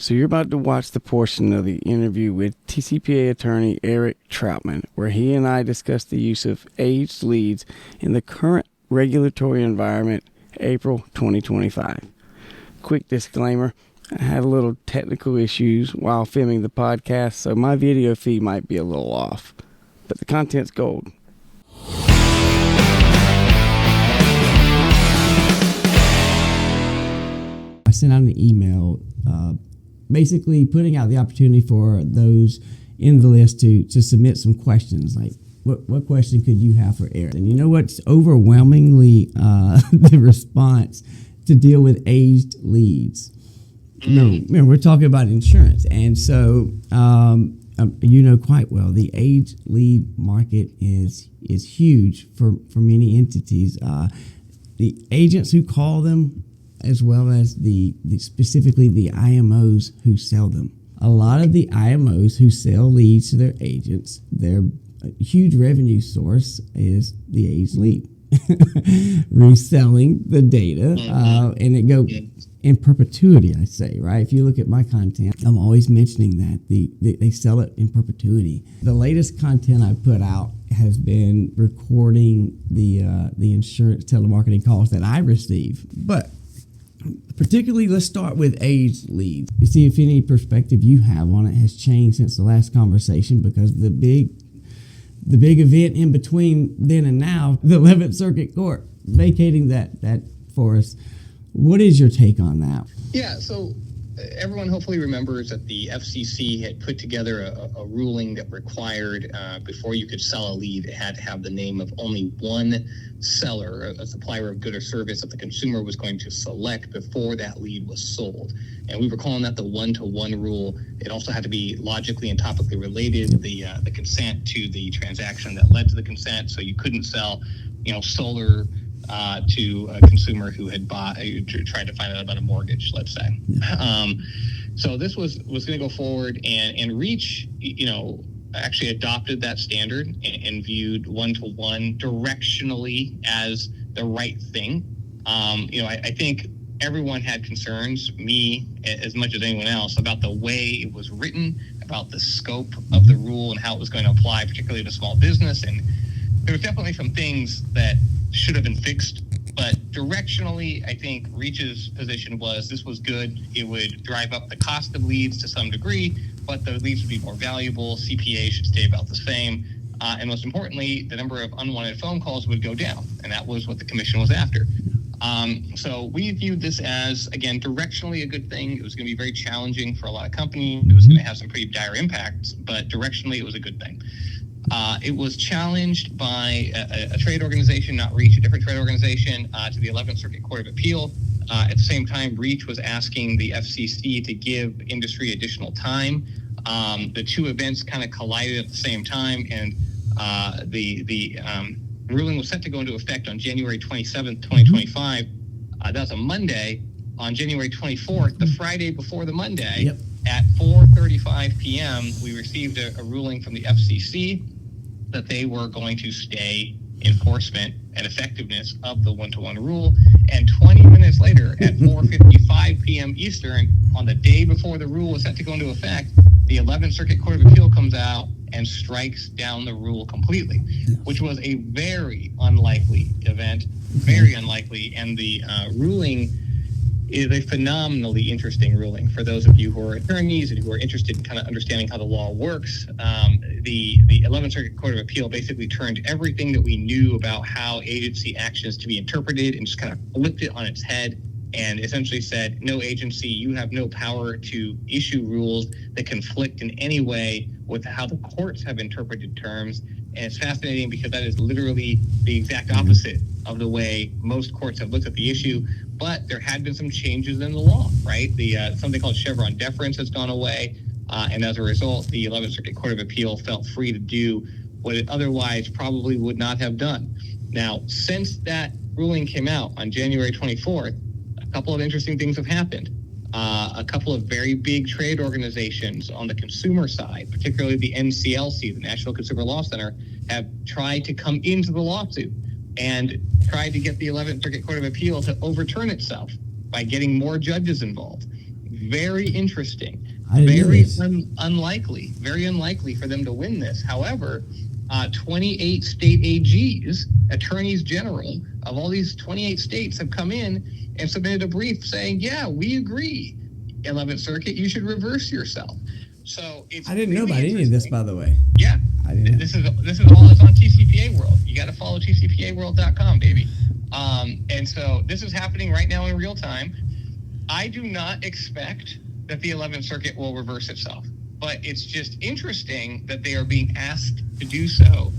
So you're about to watch the portion of the interview with TCPA attorney Eric Troutman, where he and I discuss the use of aged leads in the current regulatory environment, April 2025. Quick disclaimer, I had a little technical issues while filming the podcast, so my video feed might be a little off, but the content's gold. I sent out an email basically putting out the opportunity for those in the list to submit some questions, like what question could you have for Eric? And you know what's overwhelmingly the response to deal with aged leads. Remember, we're talking about insurance, and so you know quite well the aged lead market is huge for many entities. The agents who call them, as well as the specifically the IMOs who sell them. A lot of the IMOs who sell leads to their agents, their huge revenue source is the aged lead. Reselling the data, and it goes in perpetuity, I say, right? If you look at my content, I'm always mentioning that they sell it in perpetuity. The latest content I put out has been recording the insurance telemarketing calls that I receive, but particularly, let's start with aged leads. You see if any perspective you have on it has changed since the last conversation, because the big event in between then and now, the 11th Circuit Court vacating that for us. What is your take on that? Yeah, so everyone hopefully remembers that the FCC had put together a ruling that required before you could sell a lead, it had to have the name of only one seller, a supplier of good or service that the consumer was going to select before that lead was sold. And we were calling that the one-to-one rule. It also had to be logically and topically related, the consent to the transaction that led to the consent. So you couldn't sell, solar to a consumer who had tried to find out about a mortgage, let's say. So this was going to go forward, and Reach, actually adopted that standard and viewed one-to-one directionally as the right thing. I think everyone had concerns, me as much as anyone else, about the way it was written, about the scope of the rule and how it was going to apply, particularly to small business. And there was definitely some things that should have been fixed, but directionally, I think Reach's position was this was good. It would drive up the cost of leads to some degree, but the leads would be more valuable. CPA should stay about the same. And most importantly, the number of unwanted phone calls would go down. And that was what the commission was after. So we viewed this as, again, directionally a good thing. It was going to be very challenging for a lot of companies. It was going to have some pretty dire impacts, but directionally it was a good thing. It was challenged by a trade organization, not Reach, a different trade organization, to the 11th Circuit Court of Appeal. At the same time, Reach was asking the FCC to give industry additional time. The two events kind of collided at the same time, and the ruling was set to go into effect on January 27th, 2025. That's a Monday. On January 24th, the Friday before the Monday, at 4:35 p.m., we received a ruling from the FCC that they were going to stay enforcement and effectiveness of the one-to-one rule. And 20 minutes later, at 4:55 p.m. Eastern, on the day before the rule was set to go into effect, the 11th Circuit Court of Appeal comes out and strikes down the rule completely, which was a very unlikely event, very unlikely. And the ruling is a phenomenally interesting ruling for those of you who are attorneys and who are interested in kind of understanding how the law works. The 11th Circuit Court of Appeal basically turned everything that we knew about how agency action is to be interpreted and just kind of flipped it on its head and essentially said, no agency, you have no power to issue rules that conflict in any way with how the courts have interpreted terms. And it's fascinating because that is literally the exact opposite of the way most courts have looked at the issue. But there had been some changes in the law, right? Something called Chevron deference has gone away. And as a result, the 11th Circuit Court of Appeal felt free to do what it otherwise probably would not have done. Now, since that ruling came out on January 24th, a couple of interesting things have happened. A couple of very big trade organizations on the consumer side, particularly the NCLC, the National Consumer Law Center, have tried to come into the lawsuit and tried to get the 11th Circuit Court of Appeal to overturn itself by getting more judges involved. very interesting. I didn't know Very this. very unlikely for them to win this. However, 28 state AGs, attorneys general of all these 28 states have come in and submitted a brief saying, yeah, we agree, 11th Circuit, you should reverse yourself. So it's I didn't know really about any of this, by the way. Yeah, I didn't. this is all that's on TCPA World. You got to follow TCPAWorld.com, baby. And so this is happening right now in real time. I do not expect that the 11th Circuit will reverse itself, but it's just interesting that they are being asked to do so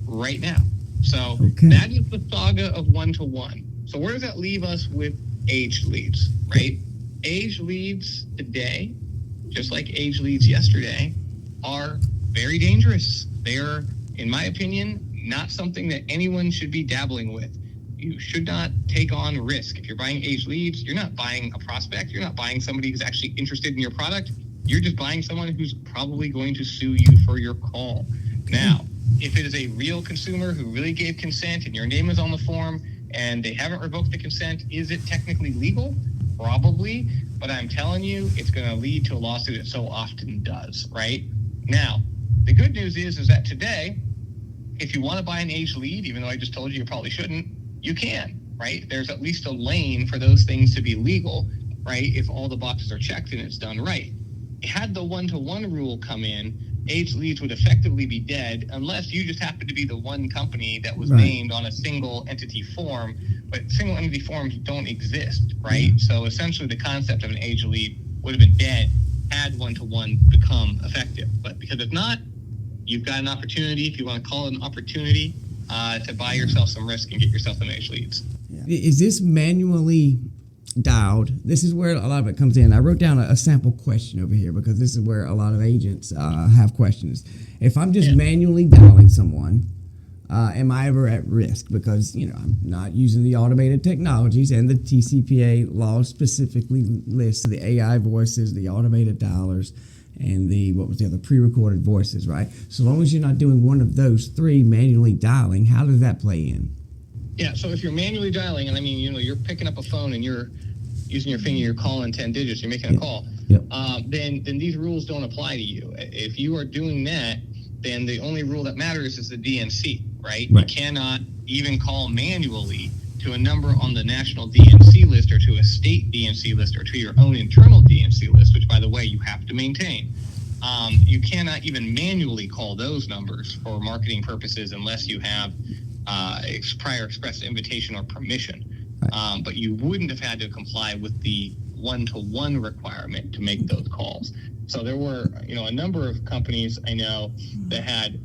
right now. So that is the saga of one-to-one. So where does that leave us with aged leads, right? Aged leads today, just like aged leads yesterday, are very dangerous. They are, in my opinion, not something that anyone should be dabbling with. You should not take on risk. If you're buying aged leads, you're not buying a prospect. You're not buying somebody who's actually interested in your product. You're just buying someone who's probably going to sue you for your call. Now, if it is a real consumer who really gave consent and your name is on the form and they haven't revoked the consent, is it technically legal? Probably. But I'm telling you, it's going to lead to a lawsuit. It so often does, right? Now, the good news is that today, if you want to buy an aged lead, even though I just told you probably shouldn't, you can, right? There's at least a lane for those things to be legal, right? If all the boxes are checked and it's done right. Had the one-to-one rule come in, aged leads would effectively be dead unless you just happen to be the one company that was named on a single entity form, but single entity forms don't exist, right? So essentially the concept of an aged lead would have been dead had one-to-one become effective. But because it's not, you've got an opportunity, if you want to call it an opportunity, to buy yourself some risk and get yourself some aged leads. Is this manually dialed? This is where a lot of it comes in. I wrote down a sample question over here because this is where a lot of agents have questions. If I'm just manually dialing someone, am I ever at risk? Because, I'm not using the automated technologies, and the TCPA law specifically lists the AI voices, the automated dialers, and the other pre-recorded voices, right? So long as you're not doing one of those three manually dialing, how does that play in? Yeah, so if you're manually dialing, and you're picking up a phone and you're using your finger, you're calling 10 digits, you're making a call, then these rules don't apply to you. If you are doing that, then the only rule that matters is the DNC, right? You cannot even call manually to a number on the national DNC list or to a state DNC list or to your own internal DNC list, which, by the way, you have to maintain. You cannot even manually call those numbers for marketing purposes unless you have prior express invitation or permission. But you wouldn't have had to comply with the one-to-one requirement to make those calls. So there were, a number of companies I know that had,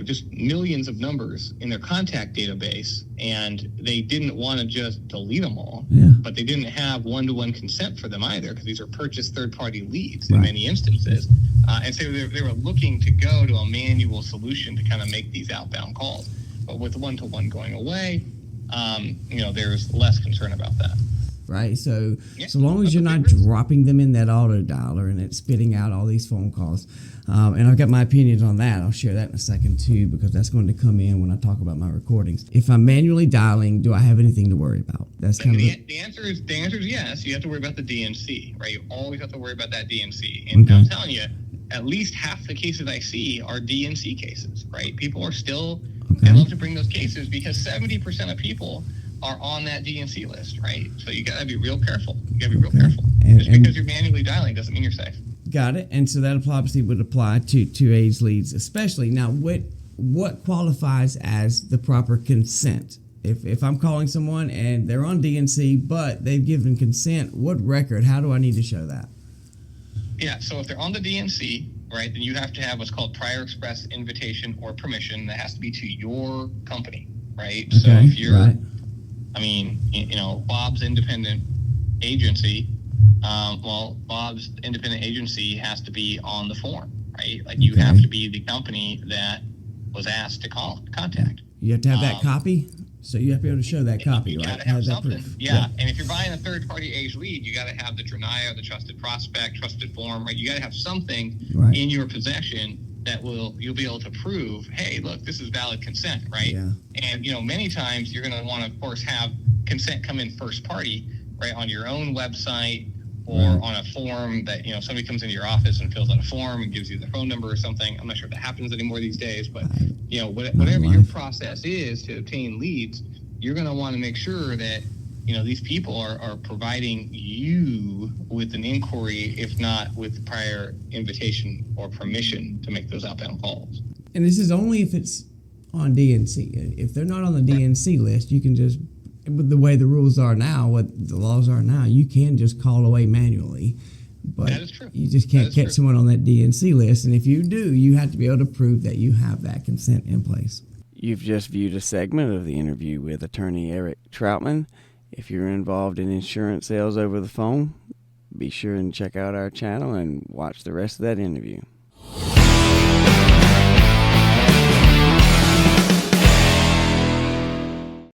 just millions of numbers in their contact database, and they didn't want to just delete them all, but they didn't have one-to-one consent for them either, because these are purchased third-party leads in many instances. And so they were looking to go to a manual solution to kind of make these outbound calls. But with one-to-one going away, there's less concern about that. Right, so long as you're not dropping them in that auto dialer and it's spitting out all these phone calls, and I've got my opinions on that. I'll share that in a second too, because that's going to come in when I talk about my recordings. If I'm manually dialing, do I have anything to worry about? That's kind of the answer is yes. You have to worry about the DNC, right? You always have to worry about that DNC, and I'm telling you, at least half the cases I see are DNC cases, right? People are still they love to bring those cases because 70% of people are on that DNC list, right? So you got to be real careful. Just because you're manually dialing doesn't mean you're safe. Got it. And so that obviously would apply to aged leads, especially. Now, what qualifies as the proper consent? If I'm calling someone and they're on DNC, but they've given consent, what record? How do I need to show that? Yeah, so if they're on the DNC, right, then you have to have what's called prior express invitation or permission. That has to be to your company, right? So if you're, Bob's independent agency, Bob's independent agency has to be on the form, right? Like you have to be the company that was asked to contact. You have to have that copy? So you have to be able to show that copy, right? You got to have something. Yeah, and if you're buying a third-party aged lead, you got to have the TRNIA, the trusted prospect, trusted form, right? You got to have something in your possession that you'll be able to prove, hey, look, this is valid consent, right? Yeah. And, many times you're going to want to, of course, have consent come in first party, right, on your own website or on a form that, somebody comes into your office and fills out a form and gives you their phone number or something. I'm not sure if that happens anymore these days, but whatever your process is to obtain leads, you're going to want to make sure that these people are providing you with an inquiry, if not with prior invitation or permission to make those outbound calls. And this is only if it's on DNC. If they're not on the DNC list, you can just, with the way the rules are now, what the laws are now, you can just call away manually. But that is true. You just can't get someone on that DNC list. And if you do, you have to be able to prove that you have that consent in place. You've just viewed a segment of the interview with attorney Eric Troutman. If you're involved in insurance sales over the phone, be sure and check out our channel and watch the rest of that interview.